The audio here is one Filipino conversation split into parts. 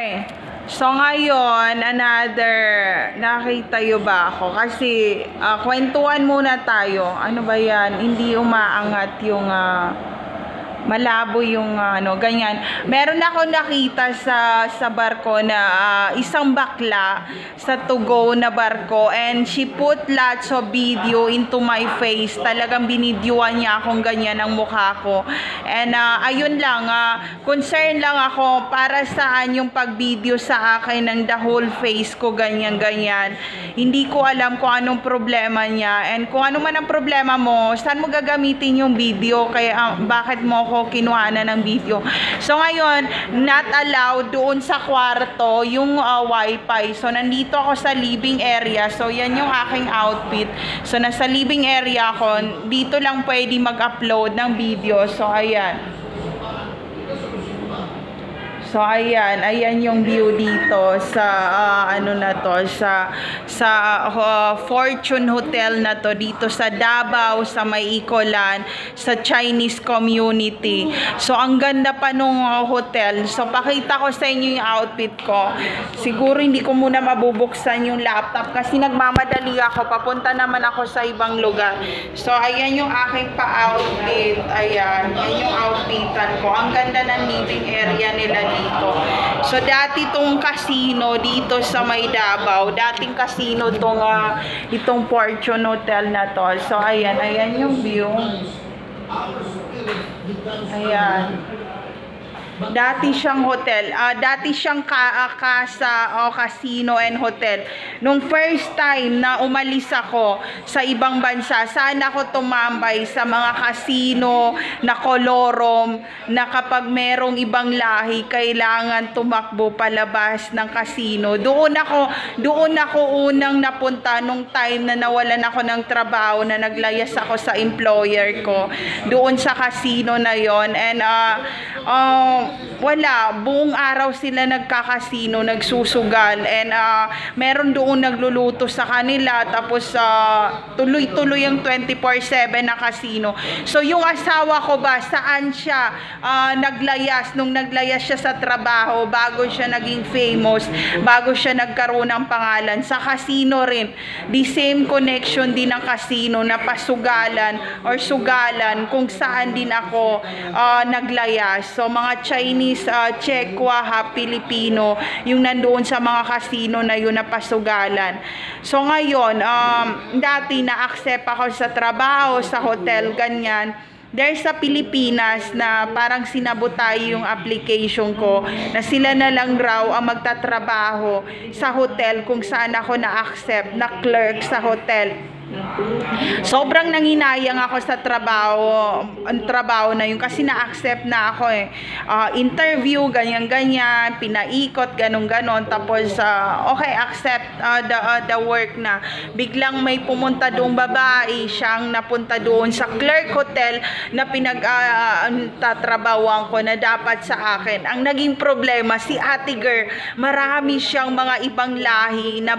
Okay. So ngayon, nakita yo ba ako? Kasi kwentuhan muna tayo. Ano ba yan? Hindi umaangat yung malabo yung ganyan. Meron ako nakita sa barko na isang bakla sa to go na barko, and she put lots of video into my face. Talagang binidyoan niya akong ganyan ang mukha ko. And ayun lang, concern lang ako para saan yung pag-video sa akin ng the whole face ko ganyan-ganyan. Hindi ko alam kung anong problema niya, and kung ano man ang problema mo, saan mo gagamitin yung video, kaya bakit mo ako kinuhanan ng video. So ngayon, not allowed doon sa kwarto yung wifi. So nandito ako sa living area. So yan yung aking outfit. So nasa living area ako. Dito lang pwede mag-upload ng video. So ayan. So ayan yung view dito sa Fortune Hotel na to dito sa Davao, sa May Icolan, sa Chinese community. So ang ganda pa nung hotel. So pakita ko sa inyo yung outfit ko. Siguro hindi ko muna mabubuksan yung laptop kasi nagmamadali ako, papunta naman ako sa ibang lugar. So ayan yung aking pa-outfit. Ayan yung outfitan ko. Ang ganda ng living area nila dito. So dati tong casino dito sa May Davao, dating casino itong Fortune Hotel na to. So ayan yung view. Ayan. Dati siyang hotel, dati siyang casa o casino and hotel. Nung first time na umalis ako sa ibang bansa, saan ako tumambay sa mga casino na kolorom, na kapag merong ibang lahi, kailangan tumakbo palabas ng casino. Doon ako unang napunta nung time na nawalan ako ng trabaho, na naglayas ako sa employer ko. Doon sa casino na yon. And wala, buong araw sila nagkakasino, nagsusugal, and meron doon nagluluto sa kanila, tapos tuloy-tuloy yung 24/7 na kasino. So yung asawa ko ba, saan siya nung naglayas siya sa trabaho, bago siya naging famous, bago siya nagkaroon ng pangalan, sa kasino rin, the same connection din ng kasino na pasugalan or sugalan kung saan din ako naglayas. So mga Chinese, Chekwa, Filipino, yung nandoon sa mga casino na yun na pasugalan. So ngayon, dati na-accept ako sa trabaho, sa hotel, ganyan. There's sa Pilipinas na parang sinabotay yung application ko, na sila na lang raw ang magtatrabaho sa hotel kung saan ako na-accept na clerk sa hotel. Sobrang nanginayang ako sa ang trabaho na yun, kasi na-accept na ako interview, ganyan-ganyan, pinaikot, ganon-ganon, tapos okay, accept the work na. Biglang may pumunta doong babae, siyang napunta doon sa clerk hotel na pinagtatrabawan ko, na dapat sa akin. Ang naging problema, si Ate Girl, marami siyang mga ibang lahi na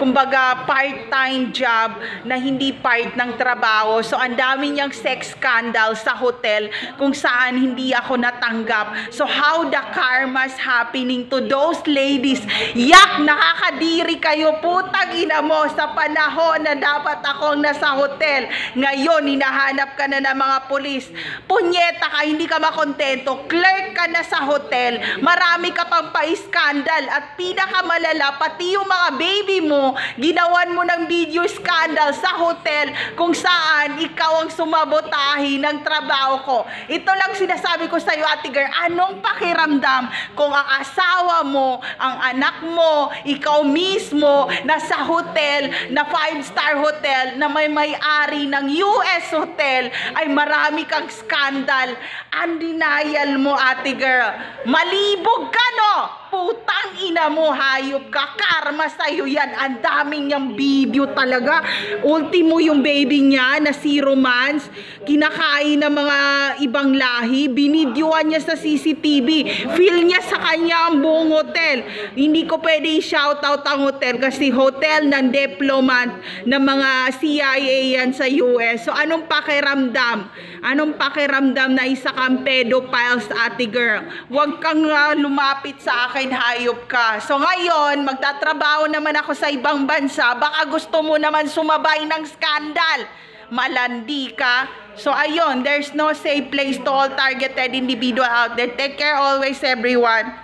kumbaga part-time job na hindi part ng trabaho. So ang dami niyang sex scandal sa hotel kung saan hindi ako natanggap. So how the karma's happening to those ladies? Yak, nakakadiri kayo, putang ina mo, sa panahon na dapat akong nasa hotel. Ngayon, hinahanap ka na ng mga pulis. Punyeta ka, hindi ka makontento. Clerk ka na sa hotel. Marami ka pang pa-scandal. At pinakamalala, pati yung mga baby mo, ginawan mo ng video scandal sa hotel kung saan ikaw ang sumabotahi ng trabaho ko. Ito lang sinasabi ko sa iyo, Ate Girl, anong pakiramdam kung ang asawa mo, ang anak mo, ikaw mismo, nasa hotel, na 5-star hotel, na may-ari ng US hotel, ay marami kang scandal. Ang denial mo, Ate Girl. Malibog ka, no? Putang ina Alam mo, hayop ka, karma sa'yo yan. Ang daming niyang video talaga. Ultimo yung baby niya na si Romance, kinakain ng mga ibang lahi, binidyoan niya sa CCTV. Feel niya sa kanya ang buong hotel. Hindi ko pwede i-shoutout ang hotel kasi hotel ng diplomat ng mga CIA yan sa US. So anong pakiramdam? Anong pakiramdam na isa kang pedophiles, ate girl? Huwag kang lumapit sa akin, hayop ka. So ngayon, magtatrabaho naman ako sa ibang bansa. Baka gusto mo naman sumabay ng skandal. Malandi ka. So ayun, there's no safe place to all targeted individual out there. Take care always, everyone.